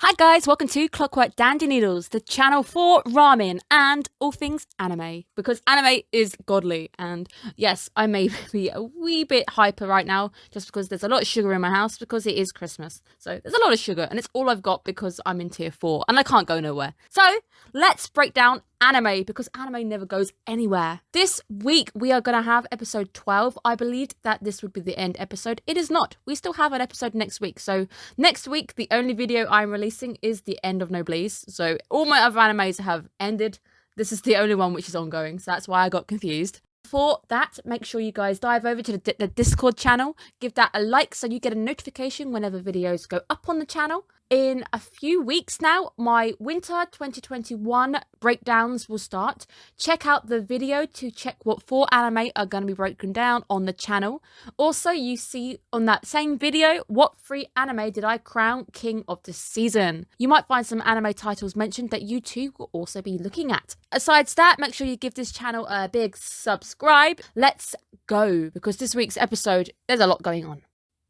Hi guys, welcome to Clockwork Dandy Noodles, the channel for ramen and all things anime, because anime is godly. And yes, I may be a wee bit hyper right now just because there's a lot of sugar in my house because it is Christmas. So there's a lot of sugar and it's all I've got because I'm in tier 4 and I can't go nowhere. So let's break down anime because anime never goes anywhere. This week we are going to have episode 12. I believed that this would be the end episode. It is not. We still have an episode next week. So next week the only video I'm releasing is the end of Noblesse. So all my other animes have ended. This is the only one which is ongoing. So that's why I got confused. For that, make sure you guys dive over to the Discord channel. Give that a like so you get a notification whenever videos go up on the channel. In a few weeks now, my winter 2021 breakdowns will start. Check out the video to check what 4 anime are going to be broken down on the channel. Also, you see on that same video, what 3 anime did I crown King of the Season. You might find some anime titles mentioned that you too will also be looking at. Aside that, make sure you give this channel a big subscribe. Let's go, because this week's episode, there's a lot going on.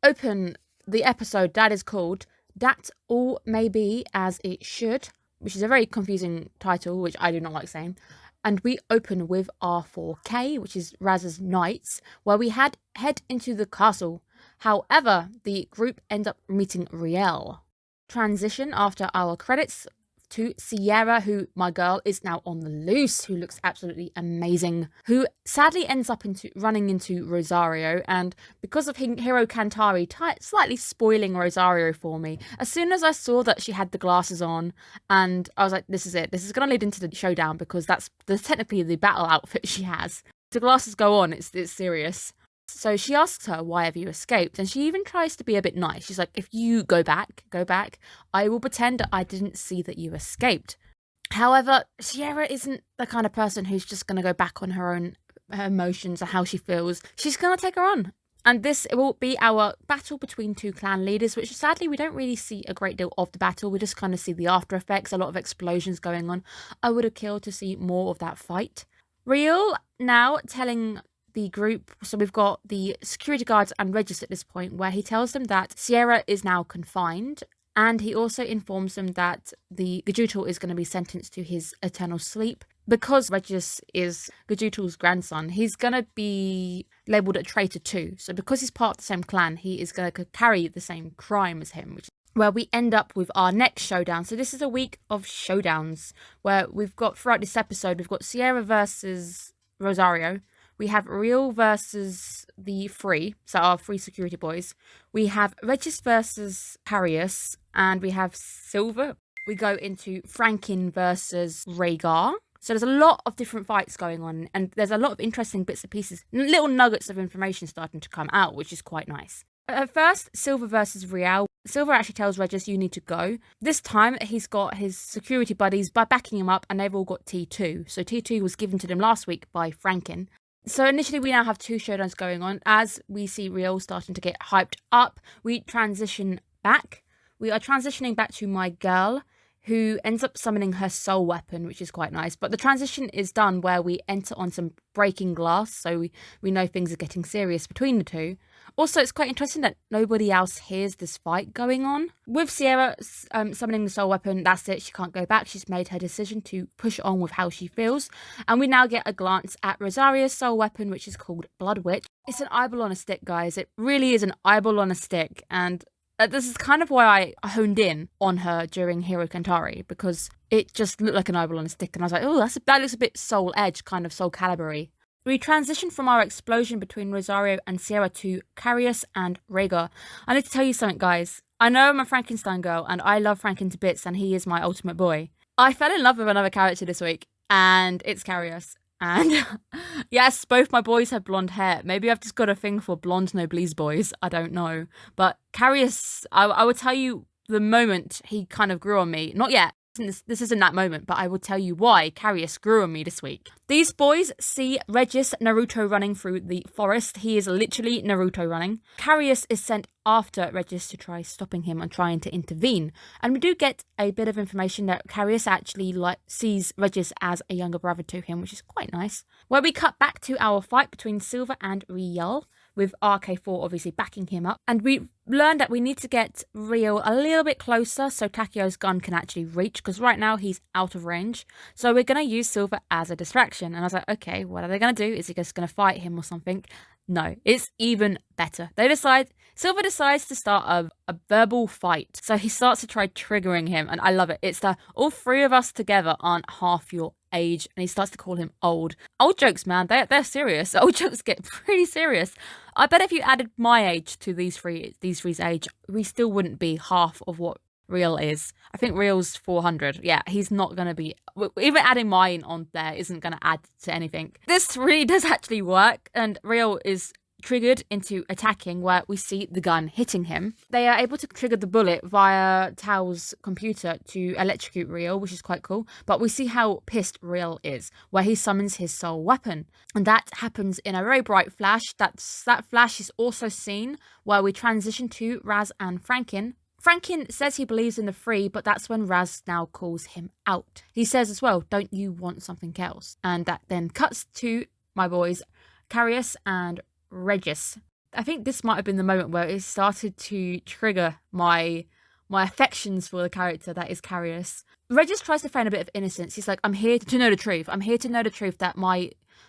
Open the episode that is called That All May Be As It Should, which is a very confusing title, which I do not like saying. And we open with R4K, which is Raz's Knights, where we head into the castle. However, the group end up meeting Riel. Transition after our credits to Seira, who, my girl, is now on the loose, who looks absolutely amazing, who sadly ends up running into Rosario, and because of Hero Cantare slightly spoiling Rosario for me, as soon as I saw that she had the glasses on, and I was like, this is it, this is going to lead into the showdown, because that's technically the battle outfit she has. The glasses go on, it's serious. So she asks her, why have you escaped? And she even tries to be a bit nice. She's like, if you go back, I will pretend that I didn't see that you escaped. However, Seira isn't the kind of person who's just going to go back on her emotions and how she feels. She's going to take her on. And this will be our battle between 2 clan leaders, which sadly we don't really see a great deal of the battle. We just kind of see the after effects, a lot of explosions going on. I would have killed to see more of that fight. Riel now telling the group, so we've got the security guards and Regis at this point, where he tells them that Seira is now confined, and he also informs them that the Gajutal is going to be sentenced to his eternal sleep. Because Regis is Gajutal's grandson, he's going to be labelled a traitor too. So because he's part of the same clan, he is going to carry the same crime as him, which is where we end up with our next showdown. So this is a week of showdowns, where we've got, throughout this episode, we've got Seira versus Rosario. We have Riel versus the 3, so our 3 security boys. We have Regis versus Carius, and we have Silver. We go into Franklin versus Rhaegar. So there's a lot of different fights going on, and there's a lot of interesting bits and pieces, little nuggets of information starting to come out, which is quite nice. At first, Silver versus Riel. Silver actually tells Regis, you need to go. This time, he's got his security buddies by backing him up, and they've all got T2. So T2 was given to them last week by Franklin. So initially we now have 2 showdowns going on. As we see Riel starting to get hyped up, we transition back. We are transitioning back to my girl, who ends up summoning her soul weapon, which is quite nice. But the transition is done where we enter on some breaking glass, so we know things are getting serious between the 2. Also, it's quite interesting that nobody else hears this fight going on. With Seira summoning the soul weapon, that's it, she can't go back. She's made her decision to push on with how she feels. And we now get a glance at Rosario's soul weapon, which is called Blood Witch. It's an eyeball on a stick, guys. It really is an eyeball on a stick. And this is kind of why I honed in on her during Hero Cantare, because it just looked like an eyeball on a stick. And I was like, oh, that looks a bit Soul Edge, kind of Soul Calibur-y. We transition from our explosion between Rosario and Seira to Carius and Rhaegar. I need to tell you something, guys. I know I'm a Frankenstein girl, and I love Franken to bits, and he is my ultimate boy. I fell in love with another character this week, and it's Carius. And yes, both my boys have blonde hair. Maybe I've just got a thing for blonde Noblesse boys. I don't know. But Carius, I will tell you the moment he kind of grew on me. Not yet. This isn't that moment, but I will tell you why Carius grew on me this week. These boys see Regis Naruto running through the forest. He is literally Naruto running. Carius is sent after Regis to try stopping him and trying to intervene. And we do get a bit of information that Carius actually sees Regis as a younger brother to him, which is quite nice. Where we cut back to our fight between Silver and Riel. with RK4 obviously backing him up. And we learned that we need to get Real a little bit closer so Takio's gun can actually reach, because right now he's out of range. So we're going to use Silver as a distraction. And I was like, okay, what are they going to do? Is he just going to fight him or something? No, it's even better. Silver decides to start a verbal fight. So he starts to try triggering him, and I love it. It's that all three of us together aren't half your age, and he starts to call him old. Old jokes, man, they're serious. Old jokes get pretty serious. I bet if you added my age to these three's age, we still wouldn't be half of what Real is. I think Real's 400. Yeah, he's not going to be... Even adding mine on there isn't going to add to anything. This really does actually work, and Real is triggered into attacking, where we see the gun hitting him. They are able to trigger the bullet via Tao's computer to electrocute Real, which is quite cool. But we see how pissed Real is, where he summons his soul weapon. And that happens in a very bright flash. That flash is also seen where we transition to Raz and Franken. Franken says he believes in the three, but that's when Raz now calls him out. He says as well, don't you want something else? And that then cuts to my boys, Carius and Regis. I think this might have been the moment where it started to trigger my affections for the character that is Carius. Regis tries to feign a bit of innocence. He's like, I'm here to know the truth. I'm here to know the truth that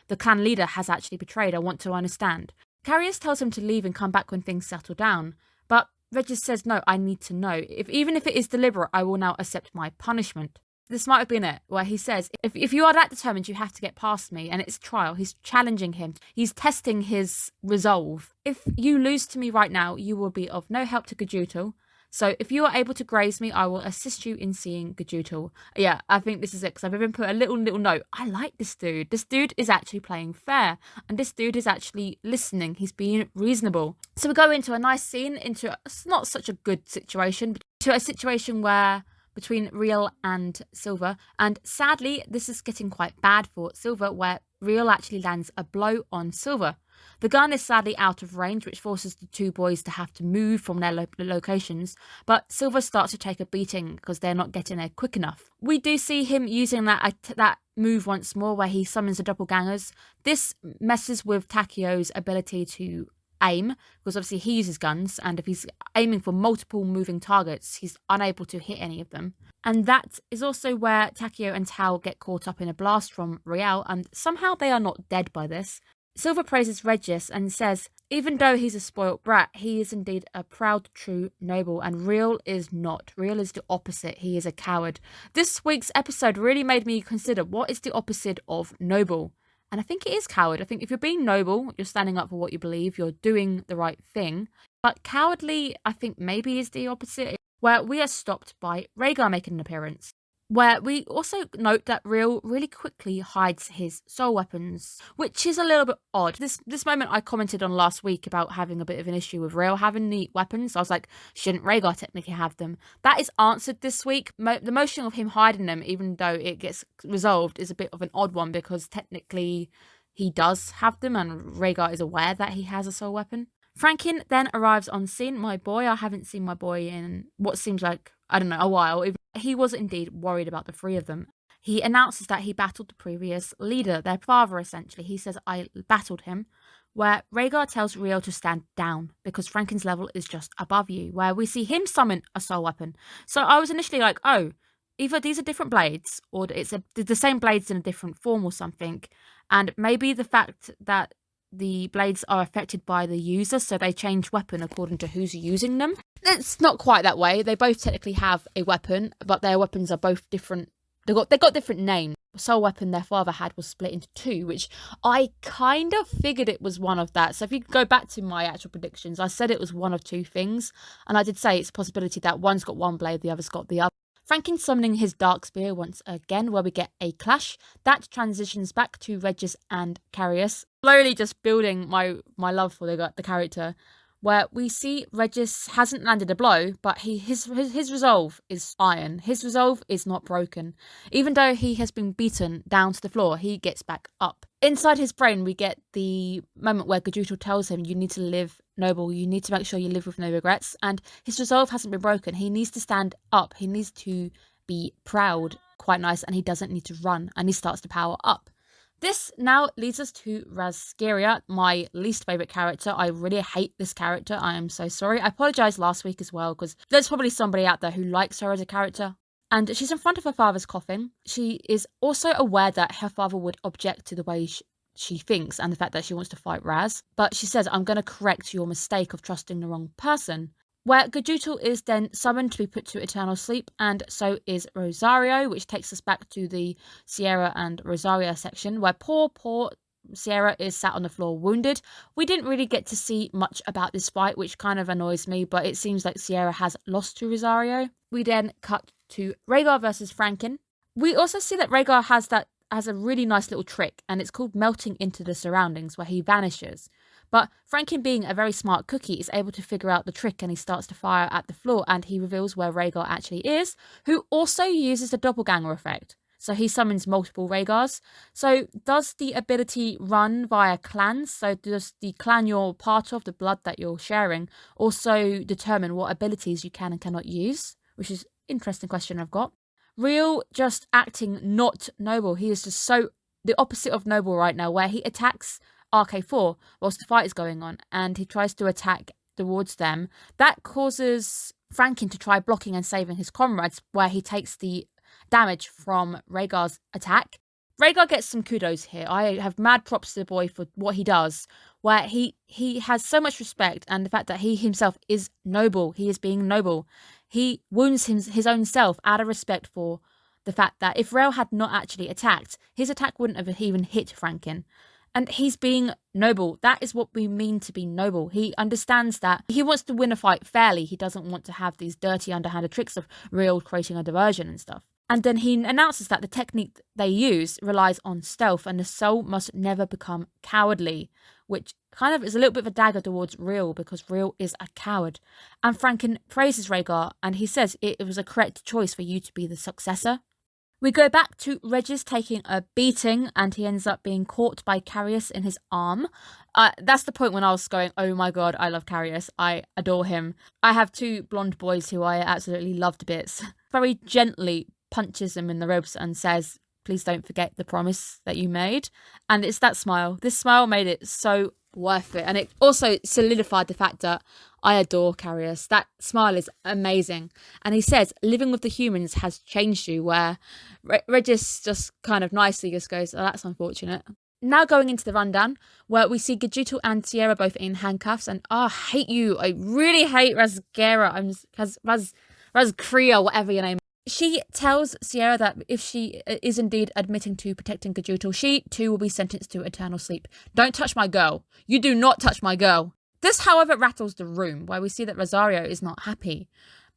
the clan leader has actually betrayed. I want to understand. Carius tells him to leave and come back when things settle down. But Regis says, no, I need to know. Even if it is deliberate, I will now accept my punishment. This might have been it, where he says, if you are that determined, you have to get past me, and it's trial. He's challenging him. He's testing his resolve. If you lose to me right now, you will be of no help to Gajuto. So if you are able to graze me, I will assist you in seeing Gajuto. Yeah, I think this is it, because I've even put a little note. I like this dude. This dude is actually playing fair, and this dude is actually listening. He's being reasonable. So we go into a nice scene, into it's not such a good situation, but to a situation where between Real and Silver, and sadly this is getting quite bad for Silver, where Real actually lands a blow on Silver. The gun is sadly out of range, which forces the two boys to have to move from their locations, but Silver starts to take a beating because they're not getting there quick enough. We do see him using that move once more, where he summons the doppelgangers. This messes with Takio's ability to aim, because obviously he uses guns, and if he's aiming for multiple moving targets, he's unable to hit any of them. And that is also where Takio and Tao get caught up in a blast from Real, and somehow they are not dead by this. Silver praises Regis and says, even though he's a spoilt brat, he is indeed a proud, true noble, and Real is not. Real is the opposite. He is a coward. This week's episode really made me consider, what is the opposite of noble? And I think it is coward. I think if you're being noble, you're standing up for what you believe, you're doing the right thing. But cowardly, I think maybe is the opposite, where we are stopped by Rhaegar making an appearance. Where we also note that Real really quickly hides his soul weapons, which is a little bit odd. This moment I commented on last week about having a bit of an issue with Real having the weapons. I was like, shouldn't Rhaegar technically have them? That is answered this week. The motion of him hiding them, even though it gets resolved, is a bit of an odd one, because technically he does have them and Rhaegar is aware that he has a soul weapon. Franken then arrives on scene. My boy, I haven't seen my boy in what seems like, I don't know, a while. He was indeed worried about the three of them. He announces that he battled the previous leader, their father essentially. He says, I battled him, where Rhaegar tells Real to stand down because Franken's level is just above you, where we see him summon a soul weapon. So I was initially like, oh, either these are different blades or it's the same blades in a different form or something. And maybe the fact that the blades are affected by the user, so they change weapon according to who's using them. It's not quite that way. They both technically have a weapon, but their weapons are both different. They got different names. The soul weapon their father had was split into two, which I kind of figured it was one of that. So if you go back to my actual predictions, I said it was one of two things, and I did say it's a possibility that one's got one blade, the other's got the other. Franken summoning his dark spear once again, where we get a clash. That transitions back to Regis and Carius, slowly just building my love for the character, where we see Regis hasn't landed a blow, but his resolve is iron. His resolve is not broken. Even though he has been beaten down to the floor, he gets back up. Inside his brain, we get the moment where Gajuto tells him, you need to live noble, you need to make sure you live with no regrets, and his resolve hasn't been broken. He needs to stand up, he needs to be proud, quite nice, and he doesn't need to run, and he starts to power up. This now leads us to Razgiria, my least favourite character. I really hate this character. I am so sorry. I apologise last week as well, because there's probably somebody out there who likes her as a character. And she's in front of her father's coffin. She is also aware that her father would object to the way she thinks and the fact that she wants to fight Raz. But she says, I'm going to correct your mistake of trusting the wrong person. Where Gajutal is then summoned to be put to eternal sleep, and so is Rosario, which takes us back to the Seira and Rosario section, where poor Seira is sat on the floor wounded. We didn't really get to see much about this fight, which kind of annoys me, but it seems like Seira has lost to Rosario. We then cut to Rhaegar versus Franken. We also see that Rhaegar has a really nice little trick, and it's called melting into the surroundings, where he vanishes. But Franken, being a very smart cookie, is able to figure out the trick, and he starts to fire at the floor, and he reveals where Rhaegar actually is, who also uses the doppelganger effect. So he summons multiple Rhaegars. So does the ability run via clans? So does the clan you're part of, the blood that you're sharing, also determine what abilities you can and cannot use? Which is an interesting question I've got. Real just acting not noble. He is just so the opposite of noble right now, where he attacks RK4 whilst the fight is going on, and he tries to attack towards them. That causes Franken to try blocking and saving his comrades, where he takes the damage from Rhaegar's attack. Rhaegar gets some kudos here. I have mad props to the boy for what he does, where he has so much respect, and the fact that he himself is noble. He is being noble. He wounds his own self out of respect for the fact that if Rhael had not actually attacked, his attack wouldn't have even hit Franken. And he's being noble. That is what we mean to be noble. He understands that he wants to win a fight fairly. He doesn't want to have these dirty, underhanded tricks of Real creating a diversion and stuff. And then he announces that the technique they use relies on stealth, and the soul must never become cowardly, which kind of is a little bit of a dagger towards Real, because Real is a coward. And Franken praises Rhaegar, and he says it was a correct choice for you to be the successor. We go back to Regis taking a beating, and he ends up being caught by Carius in his arm. That's the point when I was going, oh my god, I love Carius. I adore him. I have two blonde boys who I absolutely love to bits. Very gently punches him in the ribs and says, please don't forget the promise that you made. And it's that smile. This smile made it so worth it. And it also solidified the fact that I adore Carius. That smile is amazing. And he says, living with the humans has changed you, where Regis just kind of nicely just goes, oh, that's unfortunate. Now going into the rundown, where we see Gajutal and Seira both in handcuffs, and I hate you. I really hate Razgiria. Razgiria, whatever your name is. She tells Seira that if she is indeed admitting to protecting Gajutal, she too will be sentenced to eternal sleep. Don't touch my girl. You do not touch my girl. This, however, rattles the room, where we see that Rosario is not happy.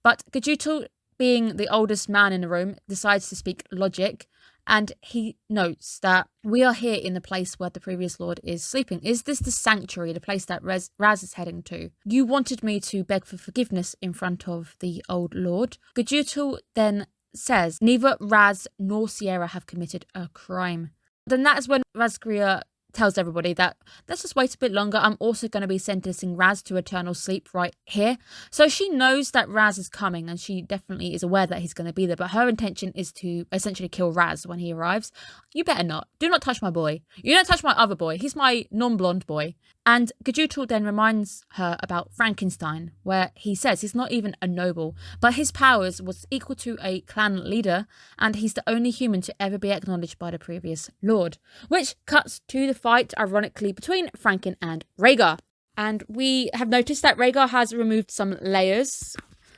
But Gajutal, being the oldest man in the room, decides to speak logic, and he notes that we are here in the place where the previous lord is sleeping. Is this the sanctuary, the place that Raz is heading to? You wanted me to beg for forgiveness in front of the old lord. Gajutal then says neither Raz nor Seira have committed a crime. Then that is when Razgiria tells everybody that let's just wait a bit longer. I'm also going to be sentencing Raz to eternal sleep right here. So she knows that Raz is coming, and she definitely is aware that he's going to be there, but her intention is to essentially kill Raz when he arrives. You better not. Do not touch my boy. You don't touch my other boy. He's my non-blonde boy. And Gajutal then reminds her about Frankenstein, where he says he's not even a noble, but his powers was equal to a clan leader, and he's the only human to ever be acknowledged by the previous lord. Which cuts to the fight, ironically, between Franken and Rhaegar. And we have noticed that Rhaegar has removed some layers,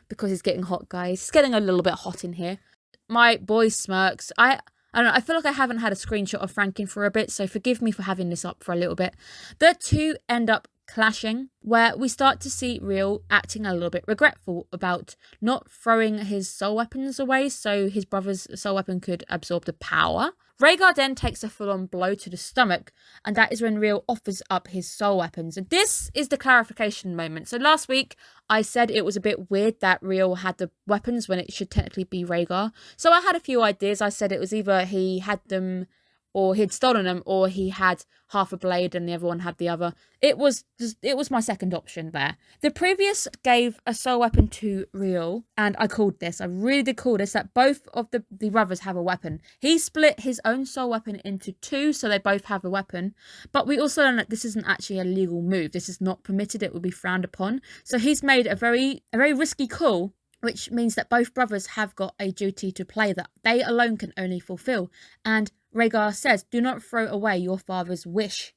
because he's getting hot, guys. It's getting a little bit hot in here. My boy smirks. I don't know, I feel like I haven't had a screenshot of Franken for a bit, so forgive me for having this up for a little bit. The two end up clashing, where we start to see Real acting a little bit regretful about not throwing his soul weapons away so his brother's soul weapon could absorb the power. Rhaegar then takes a full-on blow to the stomach, and that is when Real offers up his soul weapons. And this is the clarification moment. So last week, I said it was a bit weird that Real had the weapons when it should technically be Rhaegar. So I had a few ideas. I said it was either he had them or he'd stolen them, or he had half a blade and the other one had the other. It was my second option there. The previous gave a soul weapon to Real, and I really did call this, that both of the brothers have a weapon. He split his own soul weapon into two, so they both have a weapon. But we also learned that this isn't actually a legal move. This is not permitted. It would be frowned upon. So he's made a very risky call, which means that both brothers have got a duty to play that they alone can only fulfill. And Rhaegar says, do not throw away your father's wish.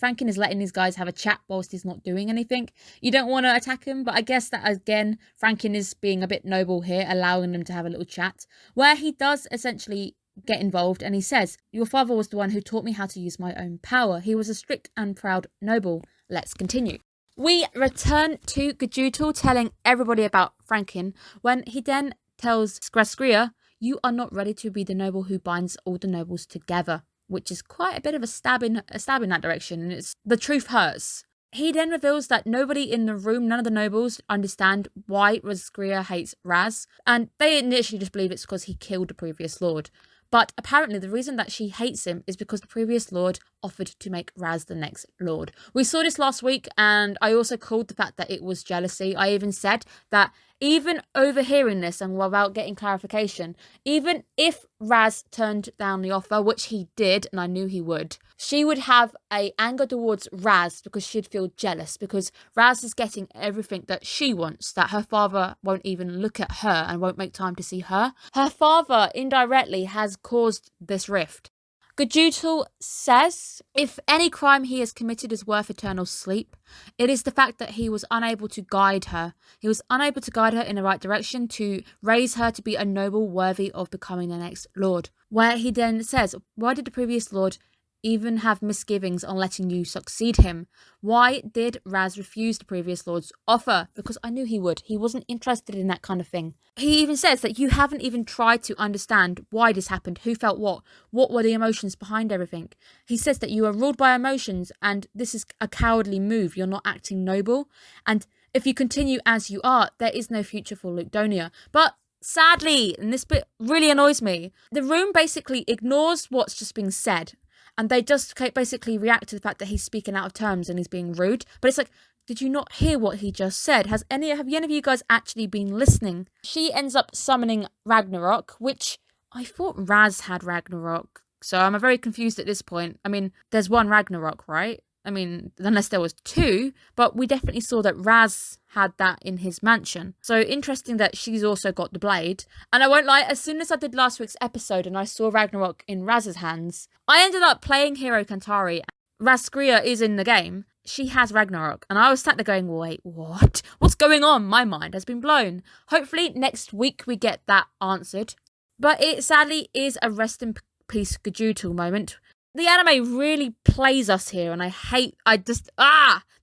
Franken is letting these guys have a chat whilst he's not doing anything. You don't want to attack him, but I guess that, again, Franken is being a bit noble here, allowing them to have a little chat, where he does essentially get involved, and he says, your father was the one who taught me how to use my own power. He was a strict and proud noble. Let's continue. We return to Gajutal telling everybody about Franken, when he then tells Rhaegar, you are not ready to be the noble who binds all the nobles together, which is quite a bit of a stab in that direction, and the truth hurts. He then reveals that nobody in the room, none of the nobles, understand why Rhaegar hates Raz, and they initially just believe it's because he killed the previous lord. But apparently the reason that she hates him is because the previous lord offered to make Raz the next lord. We saw this last week, and I also called the fact that it was jealousy. I even said that even overhearing this and without getting clarification, even if Raz turned down the offer, which he did, and I knew he would, she would have a anger towards Raz because she'd feel jealous because Raz is getting everything that she wants, that her father won't even look at her and won't make time to see her. Her father indirectly has caused this rift. Gajutal says, if any crime he has committed is worth eternal sleep, it is the fact that he was unable to guide her. He was unable to guide her in the right direction to raise her to be a noble worthy of becoming the next lord. Where he then says, why did the previous lord even have misgivings on letting you succeed him? Why did Raz refuse the previous lord's offer? Because I knew he would. He wasn't interested in that kind of thing. He even says that you haven't even tried to understand why this happened, who felt what were the emotions behind everything. He says that you are ruled by emotions and this is a cowardly move. You're not acting noble. And if you continue as you are, there is no future for Ludonia. But sadly, and this bit really annoys me, the room basically ignores what's just being said. And they just basically react to the fact that he's speaking out of terms and he's being rude. But it's like, did you not hear what he just said? Have any of you guys actually been listening? She ends up summoning Ragnarok, which I thought Raz had Ragnarok. So I'm very confused at this point. I mean, there's one Ragnarok, right? I mean, unless there was two, but we definitely saw that Raz had that in his mansion. So interesting that she's also got the blade. And I won't lie, as soon as I did last week's episode and I saw Ragnarok in Raz's hands, I ended up playing Hero Cantare. Rhaegar is in the game. She has Ragnarok. And I was sat there going, wait, what? What's going on? My mind has been blown. Hopefully next week we get that answered. But it sadly is a rest in peace Gajutal moment. The anime really plays us here, and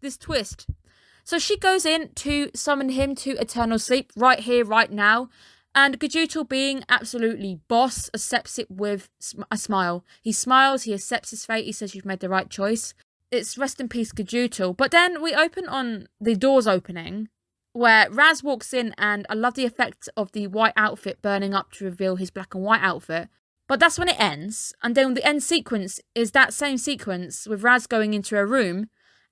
this twist. So she goes in to summon him to eternal sleep right here, right now. And Gajutal, being absolutely boss, accepts it with a smile. He smiles, he accepts his fate, he says you've made the right choice. It's rest in peace Gajutal. But then we open on the doors opening, where Raz walks in, and I love the effect of the white outfit burning up to reveal his black and white outfit. But that's when it ends, and then the end sequence is that same sequence with Raz going into a room,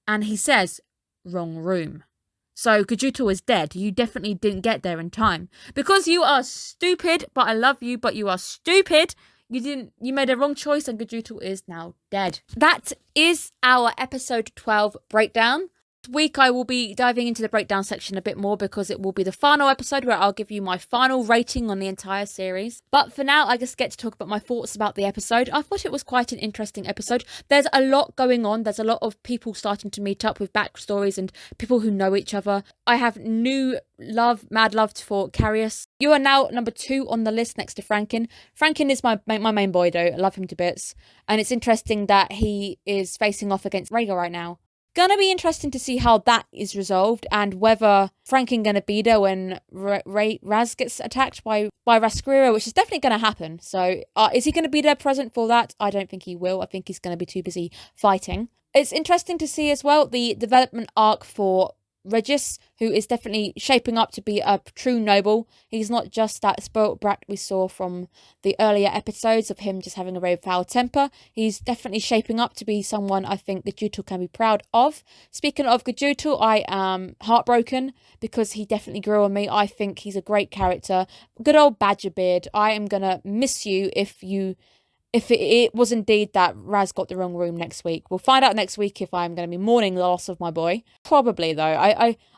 and he says, wrong room. So Gajutal is dead. You definitely didn't get there in time. Because you are stupid, but I love you, but you are stupid. You made a wrong choice, and Gajutal is now dead. That is our episode 12 breakdown. This week I will be diving into the breakdown section a bit more because it will be the final episode where I'll give you my final rating on the entire series. But for now, I just get to talk about my thoughts about the episode. I thought it was quite an interesting episode. There's a lot going on. There's a lot of people starting to meet up with backstories and people who know each other. I have new mad love for Carius. You are now number 2 on the list next to Franken. Franken is my main boy though. I love him to bits. And it's interesting that he is facing off against Rhaegar right now. Gonna be interesting to see how that is resolved and whether Franken gonna be there when Raz gets attacked by Rhaegar, which is definitely gonna happen. So is he gonna be there present for that? I don't think he will. I think he's gonna be too busy fighting. It's interesting to see as well the development arc for Regis, who is definitely shaping up to be a true noble. He's not just that spoilt brat we saw from the earlier episodes of him just having a very foul temper. He's definitely shaping up to be someone I think Gajuto can be proud of. Speaking of Gajuto, I am heartbroken because he definitely grew on me. I think he's a great character. Good old Badgerbeard. I am going to miss you if it was indeed that Raz got the wrong room next week. We'll find out next week if I'm going to be mourning the loss of my boy. Probably, though.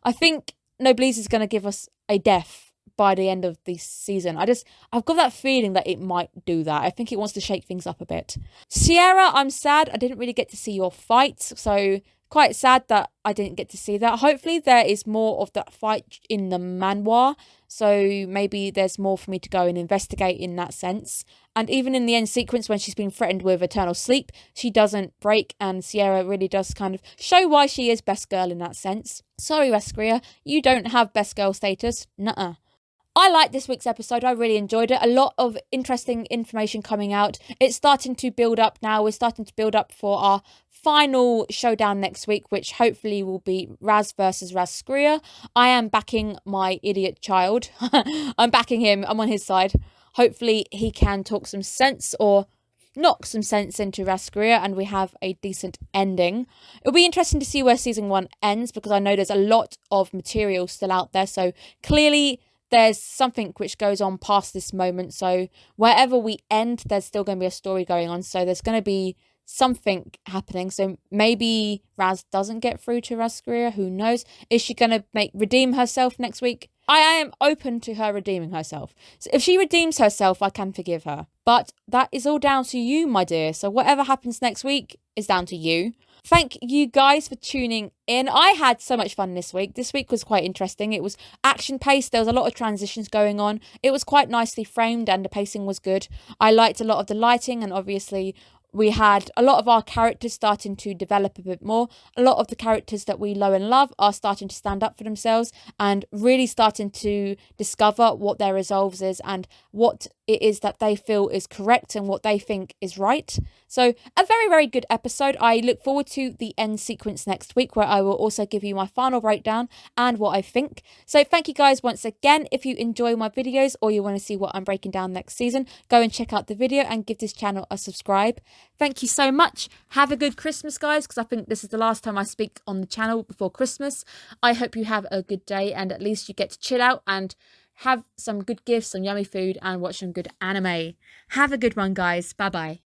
I think Noblesse is going to give us a death by the end of this season. I've got that feeling that it might do that. I think it wants to shake things up a bit. Seira, I'm sad. I didn't really get to see your fight, so quite sad that I didn't get to see that. Hopefully there is more of that fight in the manhwa, so maybe there's more for me to go and investigate in that sense. And even in the end sequence when she's been threatened with eternal sleep, she doesn't break, and Seira really does kind of show why she is best girl in that sense. Sorry, Wescaria, you don't have best girl status. Nuh-uh. I liked this week's episode. I really enjoyed it. A lot of interesting information coming out. It's starting to build up now. We're starting to build up for our final showdown next week, which hopefully will be Raz versus Razskria. I am backing my idiot child. I'm backing him. I'm on his side. Hopefully he can talk some sense or knock some sense into Razskria and we have a decent ending. It'll be interesting to see where season 1 ends because I know there's a lot of material still out there. So clearly there's something which goes on past this moment. So wherever we end, there's still going to be a story going on. So there's going to be something happening. So maybe Raz doesn't get through to Razskria. Who knows? Is she going to redeem herself next week? I am open to her redeeming herself. So if she redeems herself, I can forgive her. But that is all down to you, my dear. So whatever happens next week is down to you. Thank you guys for tuning in. I had so much fun this week. This week was quite interesting. It was action-paced. There was a lot of transitions going on. It was quite nicely framed and the pacing was good. I liked a lot of the lighting and obviously we had a lot of our characters starting to develop a bit more. A lot of the characters that we know and love are starting to stand up for themselves and really starting to discover what their resolves is and what it is that they feel is correct and what they think is right. So a very, very good episode. I look forward to the end sequence next week where I will also give you my final breakdown and what I think. So thank you guys once again. If you enjoy my videos or you want to see what I'm breaking down next season, go and check out the video and give this channel a subscribe. Thank you so much. Have a good Christmas, guys, because I think this is the last time I speak on the channel before Christmas. I hope you have a good day and at least you get to chill out and have some good gifts, some yummy food and watch some good anime. Have a good one, guys. Bye-bye.